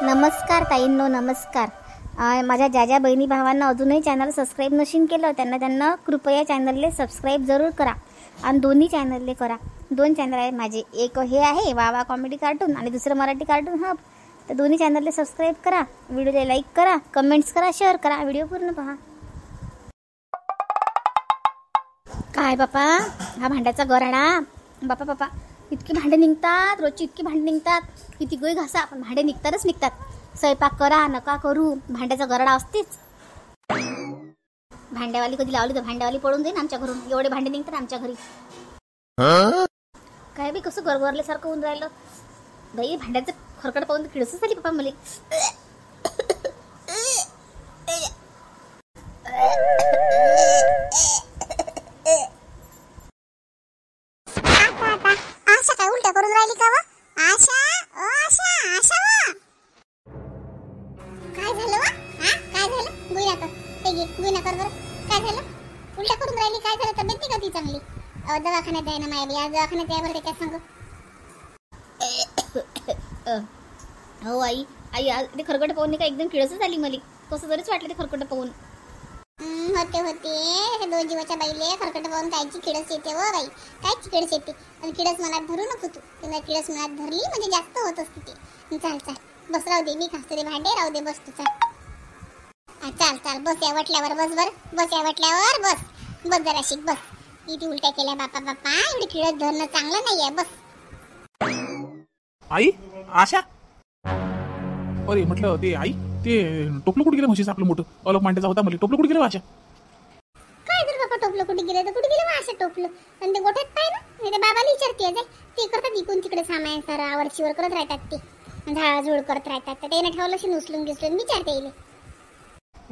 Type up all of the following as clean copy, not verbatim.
नमस्कार ताईंनो, नमस्कार. माझ्या ज्या ज्या बहिणी भावांना अजूनही चॅनल सबस्क्राईब नशीन केलं त्यांना कृपया चॅनलले सबस्क्राईब जरूर करा आणि दोन्ही चॅनलले करा. 2 चॅनल आहे माझे, एक हे आहे वावा कॉमेडी कार्टून आणि दुसरं मराठी कार्टून हब. तर दोन्ही चॅनलले सबस्क्राईब करा, व्हिडिओला लाईक करा, कमेंट्स करा, शेअर करा, व्हिडिओ पूर्ण पहा. काय बापा हा भांड्याचा गराडा, बापा इतकी भांडे निघतात, रोजची इतकी भांडे निघतात. किती गोई घासा पण भांडे निघतात. स्वयंपाक करा नका करू, भांड्याचा गराडा असतेच. भांड्यावाली कधी लावली तर भांड्यावाली पडून जाईन आमच्या घरून, एवढे भांडे निघतात आमच्या घरी. काय बी कसं गरगरल्यासारखं होऊन राहिलं बाई. भांड्याचं खरकट पाहून खिळसच झाली पप्पा मला. आशा काय उलट्या करून राहिली का वा? आशा काय झालं वा? काय झालं? गुईना कर बरं. काय झालं? उलट्या करून राहिली, काय झालं? तब्येत नाही का ती चांगली? दवाखान्यात आहे ना माया बी, आज दवाखान्यात आहे बरं. काय सांगू? हो आई आज ते खरकट पाहून का एकदम किळसच झाली मला. कसं तरीच वाटलं ते खरकट पाहून. होते हे 2 जीवाच्या बाईले खरकट पाहून कायची किडस येते व बाई, कायची किडस येते. आणि किडस मनात धरू नको तू. तुम्ही किडस मनात धरली म्हणजे जास्त होत असते ते. चाल बस, राहू दे, मी घासते ते भांडे, राहू दे, बस तू. चाल बस या वटल्यावर, बस या वटल्यावर, बस जरा शिक, बस. किती उलट्या केल्या बापा, एवढी किडस धरणं चांगलं नाहीये, बस. आई आशा, अरे म्हटलं ते आई, ते टोपलं कुठे गेलं म्हशीचं आपलं मोठं अलग मांड्याचा होता, मला टोपलं कुठे गेलं आशा? काय तर बाबा टोपलं कुठे गेलं तर कुठे गेलं अशा टोपलं? आणि ते गोठ्यात पाय ना, मी ते बाबाला विचारते जाय. ते करतात इकून तिकडे सामान सारा आवरचीवर करत राहतात, ते झाडाझुड करत राहतात. तर त्याने ठेवलं असेल उचलून विचारते येईल.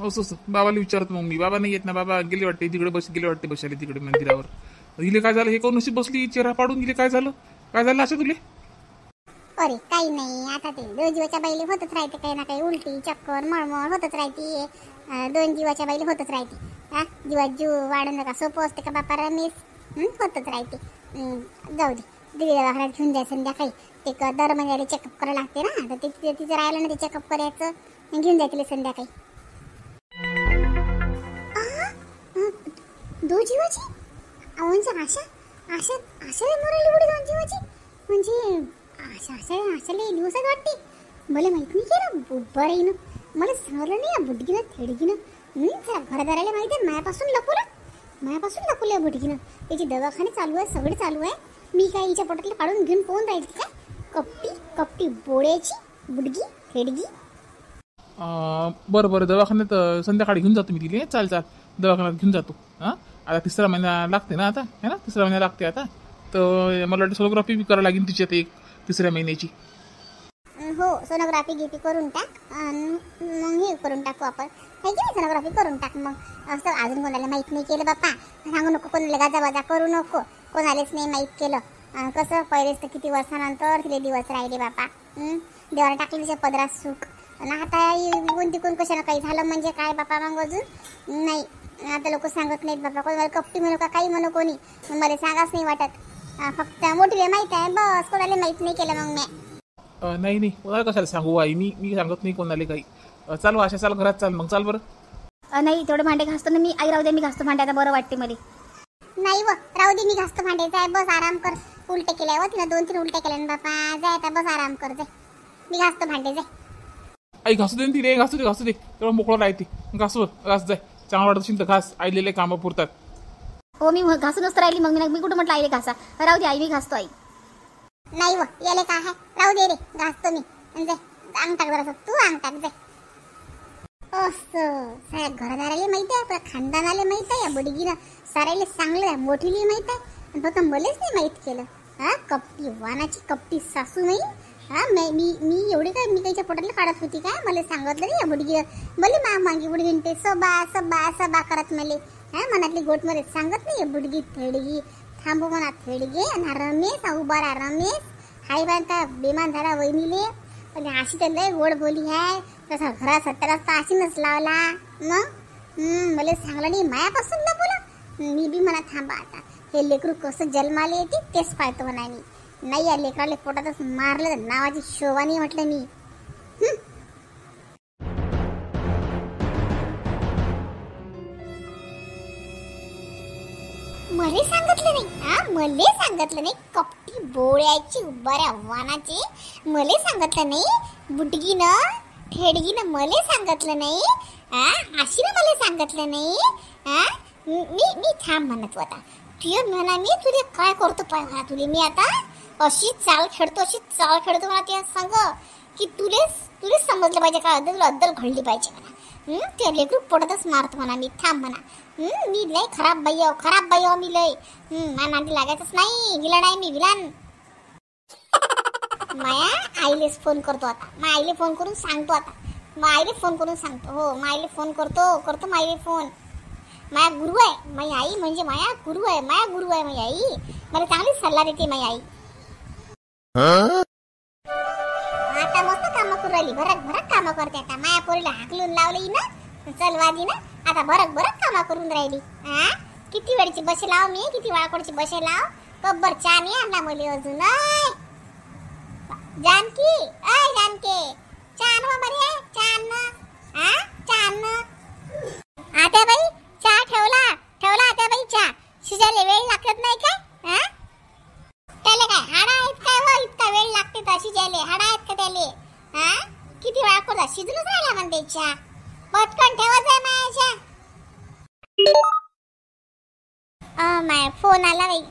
असं बाबाला विचारतो मग मी. बाबा नाही येत ना, बाबा गेले वाटते तिकडे, गेले वाटते बसायला तिकडे मंदिरावर. इले काय झालं? हे कोण नशीब बसली चेहरा पाडून गेले? काय झालं असं तुले? अरे काही नाही, आता ते 2 जीवाच्या बाईले होतच राहते काही ना काही, उलटी चक्कर मळमळ होतच राहते. 2 जीवाच्या बाईले होतच राहते. जीवात जीव वाढवणं का सोपं असते का बापा रमेश? होतच राहते. जाऊ दे, दवाखान्यात घेऊन जायचं संध्याकाळी. ते दर महिन्याला चेकअप करायला लागते ना, तर ते तिचं राहिलं ना, ते चेकअप करायचं, घेऊन जायचं संध्याकाळी. 2 जीवाची म्हणजे आशा मरायली एवढी 2 जीवाची म्हणजे आशाला दिवसात वाटते. मला माहित नाही केलं बरं येईन, मला सांगलं नाही या बुडगीनं थेडगीनं. घरदाराला माहिती आहे, मायापासून लपवलं या बुडगीनं. त्याची दवाखाने चालू आहे, सगळे चालू आहे. मी काय हिच्या पोटातलं काढून घेऊन पोहून राहिली काय? कपटी बोळ्याची बुडगी थेडगी. बरं दवाखान्यात संध्याकाळी घेऊन जातो मी तिले. चाल दवाखान्यात घेऊन जातो. आता 3रा महिना लागते ना, आता है ना, 3रा महिना लागते आता. तर मला वाटतं सोनोग्राफी बी करावं लागेल तिच्यात एक 3ऱ्या महिन्याची. हो, सोनोग्राफी घेते करून टाक, मग हे करून टाकू आपण. सोनोग्राफी करून टाक मग. असं अजून कोणाला माहीत नाही केलं बाप्पा, सांगू नको कोणाला, गाजाबाजा करू नको, कोणालाच नाही माहीत केलं. कसं पहिलेच तर किती वर्षानंतर तिले दिवस राहिले बापा. देवाला टाकले तिच्या पदरात सुख. आणि आता इकून तिकून कशाला काही झालं म्हणजे काय बापा? मग अजून नाही, आता लोक सांगत नाहीत बापा. कोणाला कपटी म्हणू का काही म्हणू कोणी, मला सांगाच नाही वाटत. फक्त मोठीला माहित आहे बस, कोणाला माहित नाही केलं मग मी. नाही कोणाला कशाला सांगू आई, मी सांगत नाही कोणाला काही. चाल आशा, चाल घरात, चाल मग, चाल बरं. नाही तेवढे भांडे घासतो ना मी. आई राहू दे, मी घासतो भांडे, आता बरं वाटते मला. नाही व राहू दे, मी घासतो भांडे. जाय बस, आराम कर. उलटे केल्या व तिनं 2-3 उलट्या केल्या ना बापा. जाय आता बस, आराम कर, जाय. मी घासतो भांडे, जाय. आई घासू दे तिले, घासू दे तेवढं मोकळं राहते. घास जाय, चांगलं वाटत असेल तर घास. आईलेले कामं पुरतात. हो, मी घासूनच राहिली मग. मी कुठं म्हटलं आईले घासा? राहू दे आई, मी घासतो आई. नाही व याले काय आहे, राहू दे रे, घासतो मी. जाय, अंग टाक जरा, तू अंग टाक, जाय. असं साऱ्या घरदाराला माहित आहे, आपल्या खानदानाला माहित आहे, या बुडगीनं साऱ्याला चांगलं आहे, मोठीली माहित आहे. आणि फक्त मलाच नाही माहित केलं. कपटी वानाची कपटी सासू नाही. मी एवढी काय, मी काहीच्या पोटातलं काढत होती काय? मला सांगितलं नाही या बुडगीनं. मला मागी बुडगीन ते सबा करत मला. मनातली गोटमध्ये सांगत नाही बुडगी थेडगी. थांबू म्हणा थेडगे. आणि रमेश उभारा रमेश हाय बांधता बेमान झाला वहिनीले. पण अशी तर लय गोड बोली आहे. तसा घरा 70 वाजता अशीनच लावला. मग मला सांगलं नाही, मायापासून लपवलं. मी बी म्हणा थांबा आता, हे लेकरू कसं जन्माले येते तेच पाहतो म्हणा. मी नाही या लेकराले पोटातच मारलं नावाची शोभानी म्हटलं मी. मले सांगितलं नाही. मले सांगितलं नाही. कपटी बोळ्याची उभाऱ्या वानाची मले सांगितलं नाही. बुटगीनं ठेडगीनं मले सांगितलं नाही. आशीनं मले सांगितलं नाही. मी थांब म्हणत होता. तुझ्या म्हणा मी तुले काय करतो पाय म्हणा तुले मी आता अशी चाल खेळतो म्हणा त्या सांग की तुले समजलं पाहिजे का अद्दल घडली पाहिजे म्हणा. ते लेकरू पडतच मारतो म्हणा मी. थांब म्हणा. मी लय खराब बाई हो मी लय. माझ्या नांदी लागायचंच नाही. विलन आहे मी विलन. माया आईलेच फोन करतो आता. माझ्या आईले फोन करून सांगतो आता. माझ्या आईले फोन करून सांगतो. हो माझ्या आईले फोन करतो माझ्या फोन. माया गुरु आहे माझी आई म्हणजे माया गुरु आहे माझी आई. मला चांगलीच सल्ला देते माझी आई. आता मस्त काम करू राहिली. भरक काम करते आता. माया पोरीला हाकलून लावली ना चलवादी ना. आता भरक काम करून राहिली. किती वेळची बसे लाव मी. किती वाळकोडची बसे लाव. कब्बर चहा नाही आणला मुली अजून. जानकी चहा आण बरे. चहा आण. आता बाई चहा ठेवला आता बाई. चहा शिजायला वेळ लागत नाही काय. त्याला काय हाडा आहेत काय इतका वेळ लागते तर शिजायला. हाडा आहेत का त्याले. किती वेळा करता शिजूनच राहिला म्हणते चहा. पटकन ठेवत आहे मायाच्या. माया फोन आला बाई.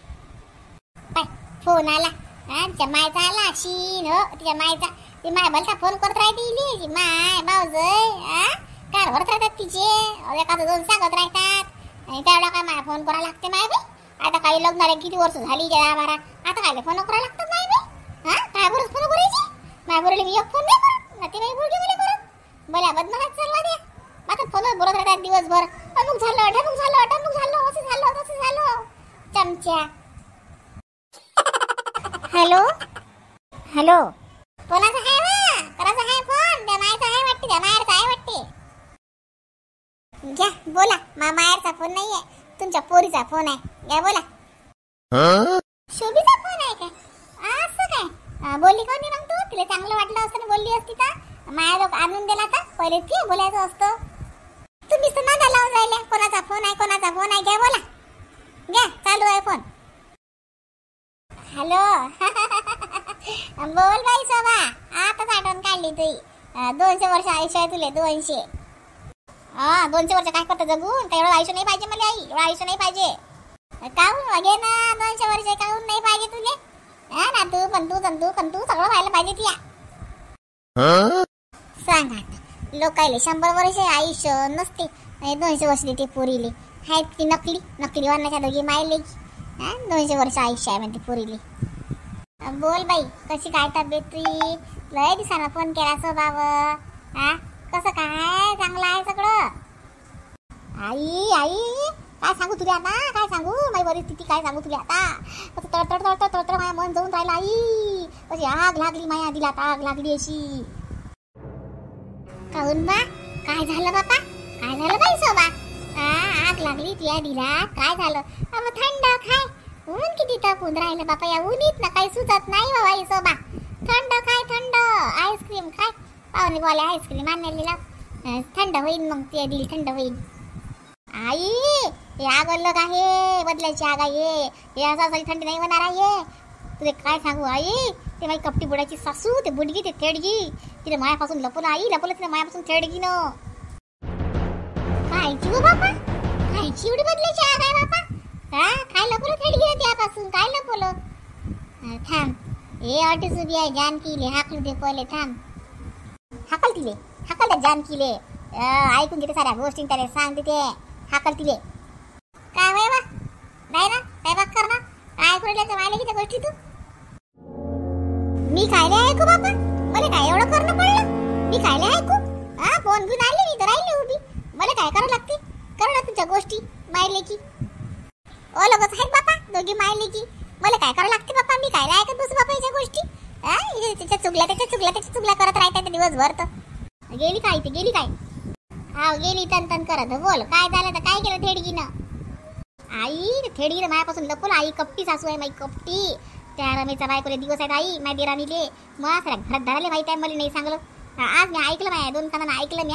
फोन आला. तिच्या मायचा आला शीन. तिच्या मायचा ती माय भलता फोन करत राहते. माय भाऊजय कार भरत राहतात तिचे. एखादं दोन सांगत राहतात. तेवढा काय माया फोन करायला लागते माय बाई. आता काही लग्नाला किती वर्ष झाली 10-12. आता काय फोन करायला लागतात माय बाई. काय बरं फोन करायची. माय बरोबर मी एक फोन नाही करत ना. ते बाई बोलते मला करत भल्या बदमाश चालवा द्या. आता फोनवर बोलत राहतात दिवसभर. अमुक झालं असं झालं चमच्या. हॅलो कोणाचा आहे वा. कोणाचा आहे फोन. त्या मायचा आहे वाटते. त्या मायरचा आहे वाटते. घ्या बोला. मायरचा फोन नाहीये. तुमच्या पोरीचा फोन आहे. घ्या बोला. शोभीचा फोन आहे काय. असं काय बोलली कोण नाही मग तू. तिला चांगलं वाटलं असतं ना बोलली असती तर. माया लोक आणून दिला तर पहिले ते बोलायचं असतं. तुम्हीच तर नादा लावून राहिल्या. कोणाचा फोन आहे. घ्या बोला. घ्या चालू आहे फोन. हॅलो बोल बाई शोभा. आताच आठवण काढली तुई. 200 वर्ष आयुष्य आहे तुले. 200 वर्ष काय करतो जगून. काय एवढं आयुष्य नाही पाहिजे मला आई. एवढं आयुष्य नाही पाहिजे. काहून घे ना 200 वर्ष काहून नाही पाहिजे तुले. ना तू पण तू सगळं व्हायला पाहिजे तिया. सांग आता लोकायले 100 वर्ष आयुष्य नसते. 200 वर्ष देते पोरीले. आहेत की नकली वारणाच्या दोघी मायले. 200 वर्ष आयुष्य आहे म्हणते पोरीले. बोल बाई कशी काय तब्येत तुझी. लय दिसानं फोन केला स्वभाव. कसं काय चांगलं आहे सगळं. आई काय सांगू तुला आता. काय सांगू माझी परिस्थिती काय सांगू तुला आता. कसं तळतळ माझ्या मन जाऊन राहिलं आई. कशी आग लागली माया दिला. आग लागली अशी. काहून बा काय झालं बापा. काय झालं बाई सोबा. आग लागली तुया दिला. काय झालं. अब थंड खाय. ऊन किती तापून राहिलं बापा. या ऊनीत ना काही सुचत नाही बाबा आई सोबा. थंड खाय. थंड आईस्क्रीम खाय. पाहुणे बोले आईस्क्रीम आणलेला थंड होईल. मग ते दिल थंड होईल. आई हे आग अलग आहे. बदलायची आग आहे. हे असं थंडी नाही होणार आहे. तुझे काय सांगू आई. ते माझी कपटी बुडाची सासू. ते बुडगी ते थेडगी. तिला मायापासून लपवलं आई. तिला मायापासून थेडगी न. खायची गो बापा. खायची एवढी बदलायची आग आहे बापा. काय लपवलं थेडगी त्यापासून. काय लपवलं. थांब हे अटीस उभी आहे जानकीले. हाकलू दे पहिले. थांब हाकल तिले. हाकल त्या जानकीले. ऐकून घेते साऱ्या गोष्टी. त्याला सांगते ते. हाकल तिले. काय बाय बा नाही ना काय बाग कर ना. काय ऐकू राहिल्या की त्या गोष्टी तू. मी खायला ऐकू बापा. मला काय एवढं करणं पडलं. मी खायला ऐकू. फोन घेऊन आले मी तर राहिले उभी. मला काय करावं लागते. करू ना तुमच्या गोष्टी मायले की. ओ लोकच आहेत बापा दोघी मायले की. मला काय करावं लागते बापा. मी खायला ऐकत बसू बापा याच्या गोष्टी. त्याच्या चुगल्या करत राहतात दिवसभर. तर गेली काय ते गेली काय. गेली तन करत. बोल काय झालं तर काय केलं थेडगीनं. आई थेडगीनं मायापासून लपवलं. आई कपटी सासू आहे माझी कपटी. त्या रमेशचा बायकोले दिवस आहेत आई. माझ्या दिराणीले मग सगळ्या घरात धराले माहिती आहे. मला नाही सांगलं. आज मी ऐकलं माझ्या 2 कानानं ऐकलं मी.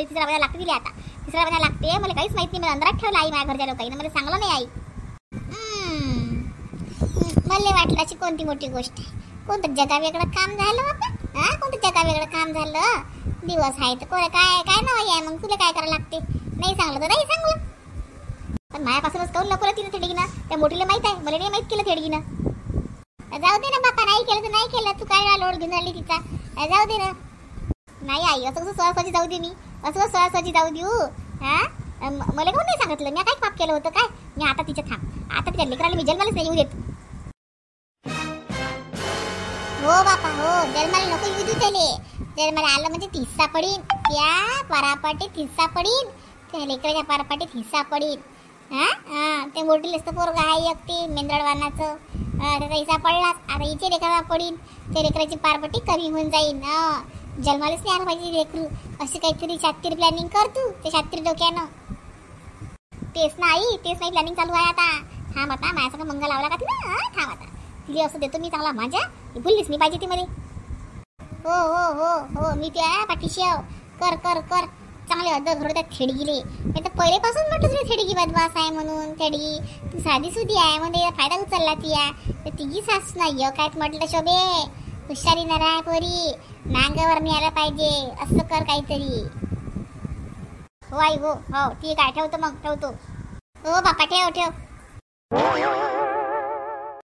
तिसरा महिना लागते दिले आता. तिसरा महिना लागते. मला काहीच माहिती नाही. मला अंधारात ठेवलं आई. माझ्या घरच्या लोकांनी मला सांगलं नाही आई. मला वाटलं अशी कोणती मोठी गोष्ट आहे. कोणतं जगावेगळं काम झालं बाबा? हा, कोणतं जगावेगळं काम झालं? दिवस आहे तर कोण काय काय नाव आहे मग? तुला काय करायला लागते? नाही सांगलं तर नाही सांगलं. पण मायापासूनच काऊन लपवलं तिनं थेडगीनं? त्या मोठीला माहित आहे, मला नाही माहित केलं थेडगीनं. जाऊ दे ना बापा, नाही केलं तर नाही केलं. तू काय लोड घेऊन आली तिचा? जाऊ दे ना. नाही आई, असं कसं सहजासहजी जाऊ दे मी? असं कसं सहजासहजी जाऊ देऊ? हा, मला कोण नाही सांगितलं? मी काय पाप केलं होतं काय? मी आता तिच्या थांब, आता तिच्या लेकराला मी जन्मालाच नाही येऊ देत. हो बापा हो, जन्माला नको येऊ देऊ त्याले. जन्माला आलं म्हणजे हिस्सा पडीन, त्या परापाटीत हिस्सा पडीन, त्या लेकराच्या परापाटीत हिस्सा पडीन. हा, ते मोठी लिस्ट पोरग आहे एकटी मेंदळवानाचं, त्याचा हिस्सा पडलाच. आता हिचे लेकराला पडीन, त्या लेकराची पारपट्टी कमी होऊन जाईन. जन्मालाच नाही आलं पाहिजे लेकरू. असे काहीतरी शास्त्रीय प्लॅनिंग कर तू, ते शास्त्रीय डोक्यानं. तेच नाही प्लॅनिंग चालू आहे आता. थांब आता, माझ्या सगळं मंगल लावला का तिला? थांब आता, तिला असं देतो मी चांगला माझ्या. भुललीच नाही पाहिजे ती मध्ये. हो हो हो हो, मी त्या पाठीशी आहो. कर कर कर चांगले अदर घडू त्या थेडगीले. मी तर पहिलेपासून म्हटलं तुला थेडगी बदमास आहे म्हणून. थेडगी तू साधी सुधी आहे म्हणजे फायदा उचलला ती तिघी सासू नाही काय म्हटलं. शोभे हुशारी नराय पोरी, नांगावर नाही आला पाहिजे. असं कर काहीतरी. हो आई हो हो, ठीक आहे, ठेवतो मग, ठेवतो. हो बापा, ठेव ठेव.